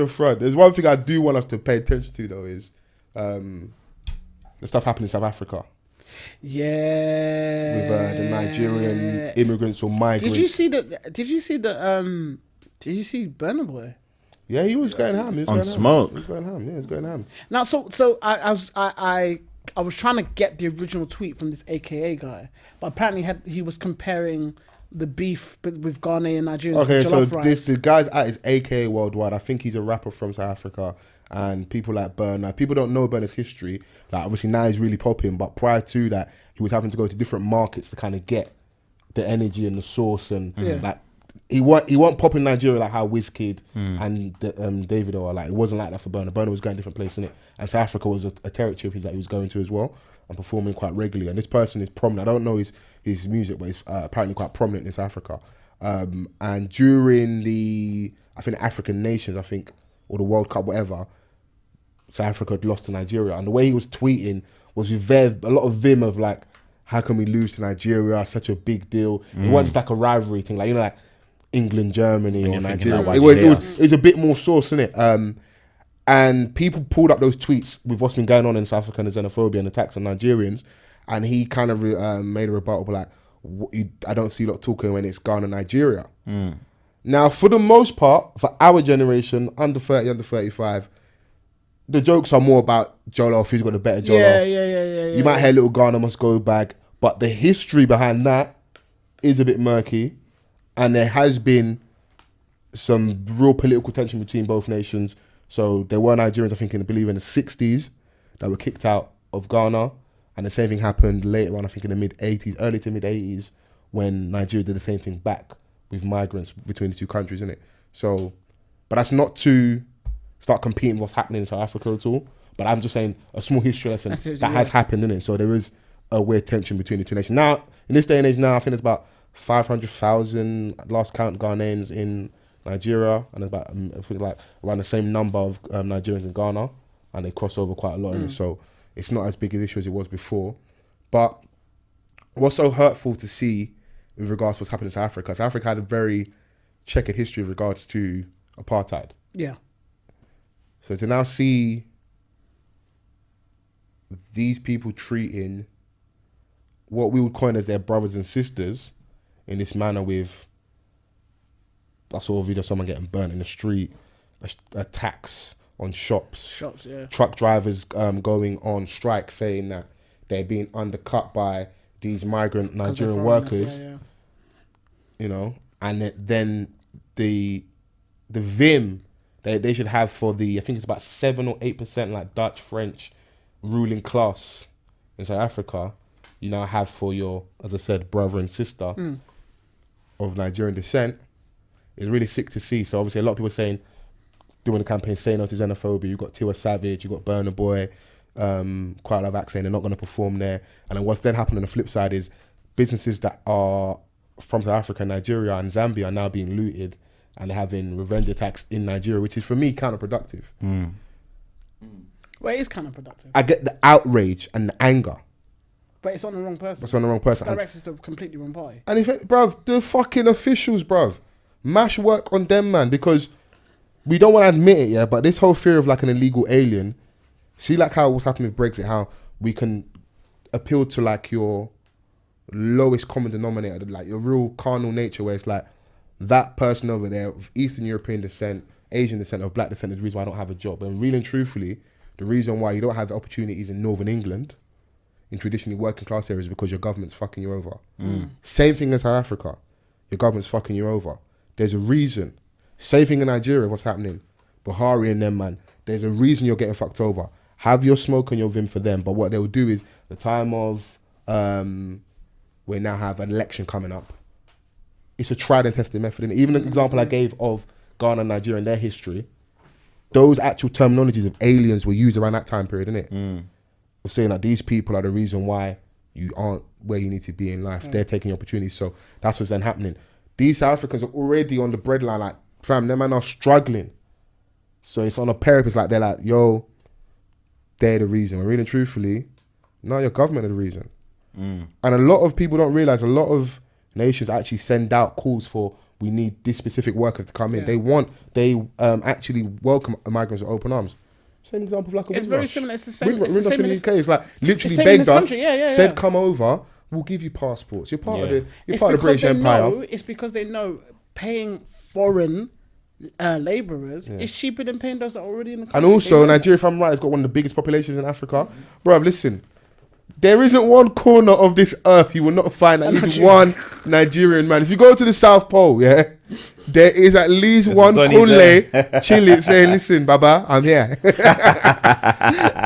front. There's one thing I do want us to pay attention to though is the stuff happening in South Africa. Yeah, with the Nigerian immigrants or migrants. Did you see that? Did you see Burna Boy? Yeah, he was going ham. He was on going smoke. Ham. He was going ham. Yeah, he was going ham. Now, so I was trying to get the original tweet from this AKA guy, but apparently he was comparing the beef with Ghanaian and Nigerians. Okay, so rice. the guy's at his AKA worldwide. I think he's a rapper from South Africa, and people like Burna. People don't know Burna's history. Like obviously now he's really popping, but prior to that, he was having to go to different markets to kind of get the energy and the source, and like he wasn't popping Nigeria like how Wizkid and Davido are. Like it wasn't like that for Burna. Burna was going different places, innit? And South Africa was a territory of his that he was going to as well and performing quite regularly. And this person is prominent. I don't know his music, but he's apparently quite prominent in South Africa. And during the African nations, or the World Cup, whatever, South Africa had lost to Nigeria. And the way he was tweeting was with a lot of vim of like, how can we lose to Nigeria? Such a big deal. It wasn't just like a rivalry thing, like, you know, like England, Germany, or Nigeria. It was a bit more sauce, innit? And people pulled up those tweets with what's been going on in South Africa and the xenophobia and attacks on Nigerians. And he kind of made a rebuttal like, I don't see a lot talking when it's Ghana, Nigeria. Now, for the most part, for our generation, under 30, under 35, the jokes are more about Jollof, who's got a better Jollof. Yeah. You might hear little Ghana must go back, but the history behind that is a bit murky. And there has been some real political tension between both nations. So there were Nigerians, I think, in the 60s that were kicked out of Ghana. And the same thing happened later on, I think in the mid-80s, early to mid-80s, when Nigeria did the same thing back with migrants between the two countries, isn't it? So, but that's not to start competing with what's happening in South Africa at all. But I'm just saying a small history lesson that has happened, innit? So there is a weird tension between the two nations. Now, in this day and age now, I think there's about 500,000 last count Ghanaians in Nigeria, and there's about I think like around the same number of Nigerians in Ghana, and they cross over quite a lot in it. So it's not as big an issue as it was before. But what's so hurtful to see with regards to what's happening in South Africa? South Africa had a very checkered history with regards to apartheid. Yeah. So to now see these people treating what we would coin as their brothers and sisters in this manner, with I saw a video of someone getting burnt in the street, attacks on shops, truck drivers going on strike saying that they're being undercut by these migrant Nigerian workers, you know, and then the vim they should have for the, I think it's about 7 or 8% like Dutch, French ruling class in South Africa, you now have for your, as I said, brother and sister of Nigerian descent. It's really sick to see. So obviously a lot of people saying, doing the campaign, saying no to xenophobia. You've got Tiwa Savage, you've got Burna Boy, quite a lot of acts saying they're not going to perform there. And then what's then happening on the flip side is businesses that are from South Africa, Nigeria and Zambia are now being looted, and they're having revenge attacks in Nigeria, which is for me counterproductive. Well, it is counterproductive. I get the outrage and the anger. But it's on the wrong person. It's on the wrong person. Directs to the completely wrong party. And if bruv, the fucking officials, bruv, mash work on them, man, because we don't want to admit it, yeah, but this whole fear of like an illegal alien, see like how what's happening with Brexit, how we can appeal to like your lowest common denominator, like your real carnal nature, where it's like that person over there of Eastern European descent, Asian descent, or black descent is the reason why I don't have a job. And really and truthfully, the reason why you don't have opportunities in Northern England, in traditionally working class areas, is because your government's fucking you over. Same thing in South Africa. Your government's fucking you over. There's a reason. Same thing in Nigeria, what's happening. Buhari and them, man. There's a reason you're getting fucked over. Have your smoke and your vim for them. But what they'll do is, the time of, we now have an election coming up. It's a tried and tested method. And even an example I gave of Ghana and Nigeria and their history, those actual terminologies of aliens were used around that time period, innit? Of saying that these people are the reason why you aren't where you need to be in life. They're taking opportunities. So that's what's then happening. These South Africans are already on the breadline, like, fam, them man are struggling. So it's on a parapet, like, they're like, yo, they're the reason. And really and truthfully, no, your government are the reason. And a lot of people don't realise, a lot of nations actually send out calls for we need this specific workers to come in. Yeah. They actually welcome migrants with open arms. Same example of like a It's Windrush. very similar. It's the same. Windrush It's the same in the in UK is like literally same in begged this us, country. Yeah, said yeah. come over, we'll give you passports. You're part of the It's part of the British because they Empire. know. It's because they know paying foreign laborers is cheaper than paying those that are already in the country. And also Nigeria, if I'm right, has got one of the biggest populations in Africa. Bruv, listen. There isn't one corner of this earth you will not find at least one Nigerian man. If you go to the South Pole, there is at least one Kunle chilling saying, listen, Baba, I'm here.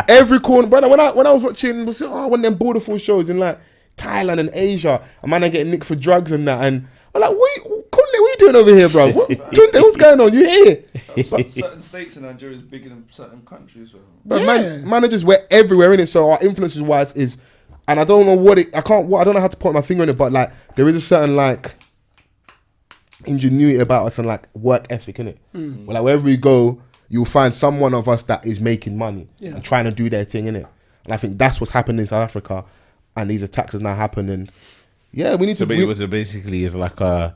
Every corner. Brother, when I was watching one of them border force shows in like Thailand and Asia, a man are getting nicked for drugs and that, and I'm like, Kunle, what are you doing over here, bro? What's going on? You here? Certain states in Nigeria is bigger than certain countries. But managers were everywhere in it, so our influence is wide is, and I don't know I don't know how to point my finger on it, but like there is a certain like ingenuity about us and like work ethic in it. Well, like wherever we go, you'll find someone of us that is making money and trying to do their thing in it. And I think that's what's happening in South Africa, and these attacks have now happened. And yeah, we need to. Basically it's like a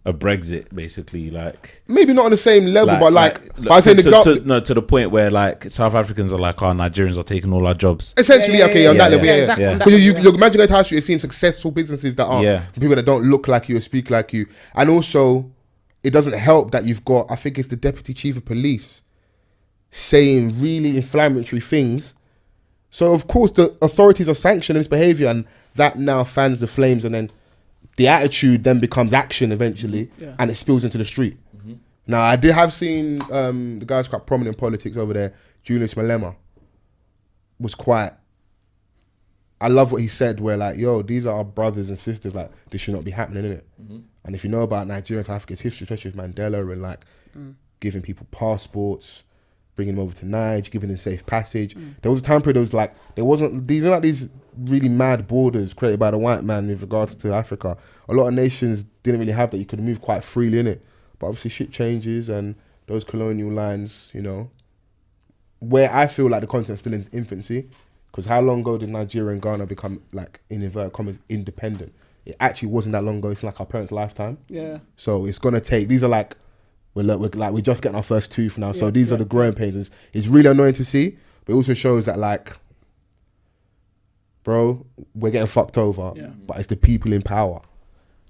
Brexit, basically, like maybe not on the same level, but I was saying to the point where like South Africans are like, Nigerians are taking all our jobs. Essentially, on that level, exactly. Because you imagine going to house, you're seeing successful businesses that are from people that don't look like you or speak like you, and also it doesn't help that you've got, I think it's the deputy chief of police saying really inflammatory things. So of course the authorities are sanctioning this behaviour, and that now fans the flames, and then the attitude then becomes action eventually, and it spills into the street. Now, I have seen the guy's quite prominent in politics over there, Julius Malema, was quite... I love what he said, where like, yo, these are our brothers and sisters, like, this should not be happening, innit? And if you know about Nigeria and South Africa's history, especially with Mandela and like giving people passports, bringing them over to Niger, giving them safe passage. There was a time period that was like, these are like these really mad borders created by the white man with regards to Africa. A lot of nations didn't really have that. You could move quite freely in it, but obviously shit changes, and those colonial lines, where I feel like the continent's still in its infancy, because how long ago did Nigeria and Ghana become, like, in inverted commas, independent? It actually wasn't that long ago. It's like our parents' lifetime. So it's gonna take. These are like we're just getting our first tooth now. So these are the growing pains. It's really annoying to see, but it also shows that like, bro, we're getting fucked over, but it's the people in power.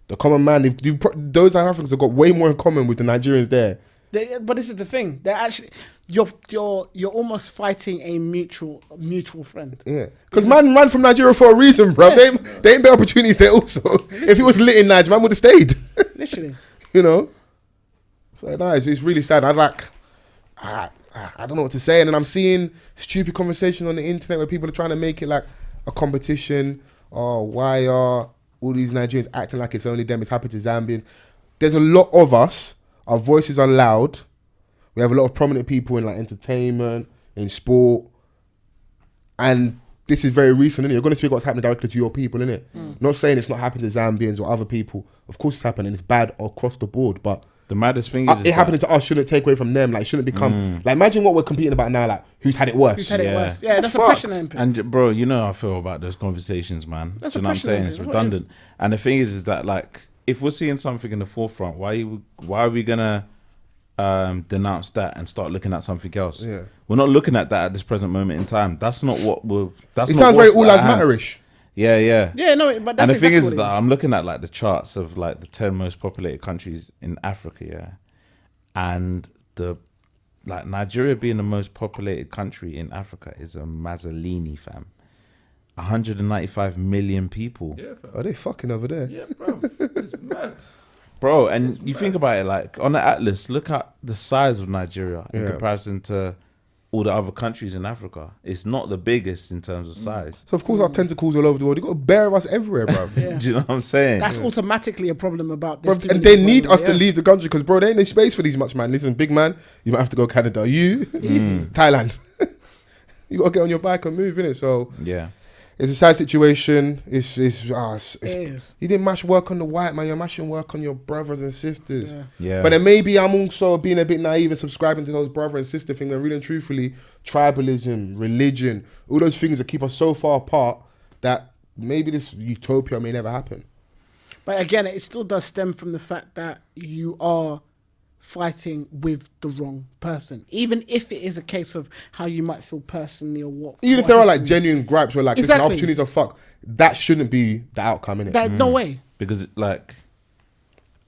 The common man, those South Africans have got way more in common with the Nigerians there. But this is the thing. They're actually you're almost fighting a mutual friend. Yeah, because man ran from Nigeria for a reason, bro. They ain't better opportunities there also. If it was lit in Nigeria, man would have stayed. Literally. So nice. It's really sad. I was like, I don't know what to say, and then I'm seeing stupid conversations on the internet where people are trying to make it like a competition. Oh, why are all these Nigerians acting like it's only them? It's happened to Zambians. There's a lot of us. Our voices are loud. We have a lot of prominent people in like entertainment, in sport, and this is very recent, innit? You're going to speak what's happening directly to your people, innit? Not saying it's not happening to Zambians or other people. Of course it's happening. It's bad across the board, but the maddest thing is it happening to us shouldn't take away from them. Like, shouldn't become like, imagine what we're competing about now. Like, who's had it worse? Who's had it worse? Yeah, that's oppression Olympics. And bro, you know how I feel about those conversations, man. That's you know what I'm saying? It's redundant. And the thing is that like, if we're seeing something in the forefront, why are we gonna denounce that and start looking at something else? Yeah, we're not looking at that at this present moment in time. That's not what we're. That's it not sounds very all lives matter-ish. Yeah. No, but that's and the thing exactly is that I'm looking at like the charts of like the 10 most populated countries in Africa, and the like Nigeria being the most populated country in Africa is a Mazzolini, fam. 195 million people. Yeah, fam. Are they fucking over there? Yeah, bro. It's mad. Bro, and you think about it, like on the atlas, look at the size of Nigeria in comparison to all the other countries in Africa. It's not the biggest in terms of size. So of course our tentacles all over the world. You got a bear of us everywhere, bro. Do you know what I'm saying? That's automatically a problem about this. Bro, and they need us to leave the country because, bro, there ain't no space for these much, man. Listen, big man, you might have to go Canada. You, Thailand. You got to get on your bike and move, innit? So yeah. It's a sad situation. It's It is. you didn't mash work on the white man. You're mashing work on your brothers and sisters. Yeah. But then maybe I'm also being a bit naive and subscribing to those brother and sister things. And really and truthfully, tribalism, religion, all those things that keep us so far apart that maybe this utopia may never happen. But again, it still does stem from the fact that you are fighting with the wrong person, even if it is a case of how you might feel personally or what. Even if there are like genuine gripes where like listen, Exactly. opportunities are fuck, that shouldn't be the outcome, innit? That, no way. Because like,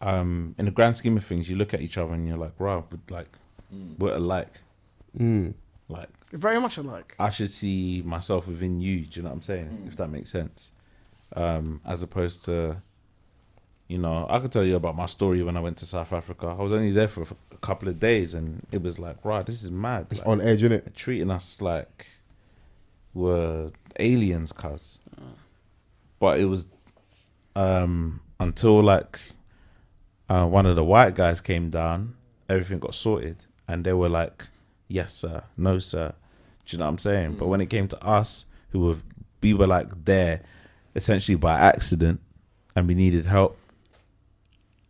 in the grand scheme of things, you look at each other and you're like, wow, we're alike. Like, Very much alike. I should see myself within you. Do you know what I'm saying? If that makes sense. As opposed to, you know, I could tell you about my story when I went to South Africa. I was only there for a couple of days, and it was like, right, this is mad. It's Like, on edge, innit? treating us like we're aliens, cuz. But it was until like one of the white guys came down, everything got sorted, and they were like, yes sir, no sir. Do you know what I'm saying? But when it came to us, we were like there essentially by accident, and we needed help.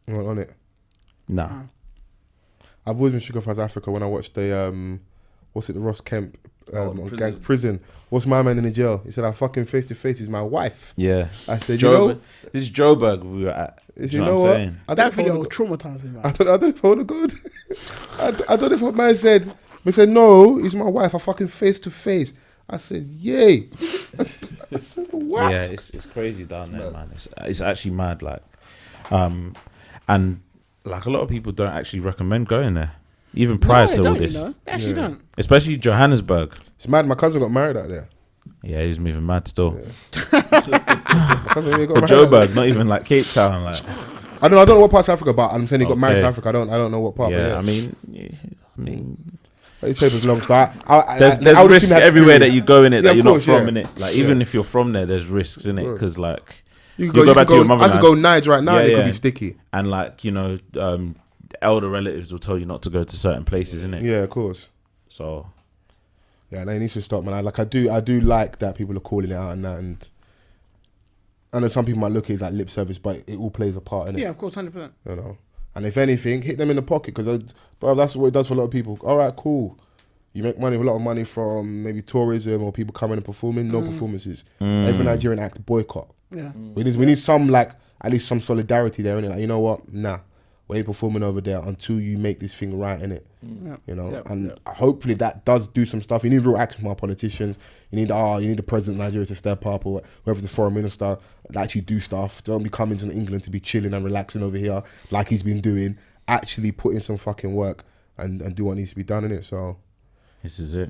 You weren't on it. Nah. I've always been shook off as Africa when I watched the the Ross Kemp on Gang Prison. What's my man in the jail? He said, "I fucking face to face is my wife." Yeah. I said, This is Joburg we were at. Do you know what? I That don't video know was traumatizing, man. I don't know if I would have gone. I don't know if a man said, no, he's my wife. I fucking face to face. I said, yay. I said, what? Yeah, it's crazy down there, man. It's actually mad, like, and like a lot of people don't actually recommend going there, even prior to all this. They actually don't. Especially Johannesburg. It's mad. My cousin got married out there. Yeah, he's moving mad still. My cousin really got But married out there. Joburg, not even like Cape Town, like. I don't know what part of Africa, but I'm saying he got married Okay. to Africa. I don't know what part. Yeah, but I mean, these papers long. So there's I would risks assume that's everywhere true. that you go in it Yeah, that of you're course, not from yeah. in it. Like even if you're from there, there's risks in it because like You you could go back to your I motherland. could go Niger right now and it could Yeah. be sticky. and like you know, elder relatives will tell you not to go to certain places, innit? Yeah, of course. So Yeah, they need to stop, man. I do like that people are calling it out and that, and I know some people might look at it as like lip service, but it all plays a part in it. Yeah, of course, 100%. You know, and if anything, hit them in the pocket because, bro, that's what it does for a lot of people. All right, cool. You make money, a lot of money from maybe tourism or people coming and performing. No performances. Every Nigerian act boycott. Yeah. We need some like at least some solidarity there, innit? Like, you know what? Nah, we ain't performing over there until you make this thing right, innit? Yeah. You know, Yeah, and hopefully that does do some stuff. You need real action from our politicians. You need the president of Nigeria to step up, or whoever the foreign minister to actually do stuff. Don't be coming to England to be chilling and relaxing over here like he's been doing. Actually put in some fucking work and do what needs to be done in it. So this is it.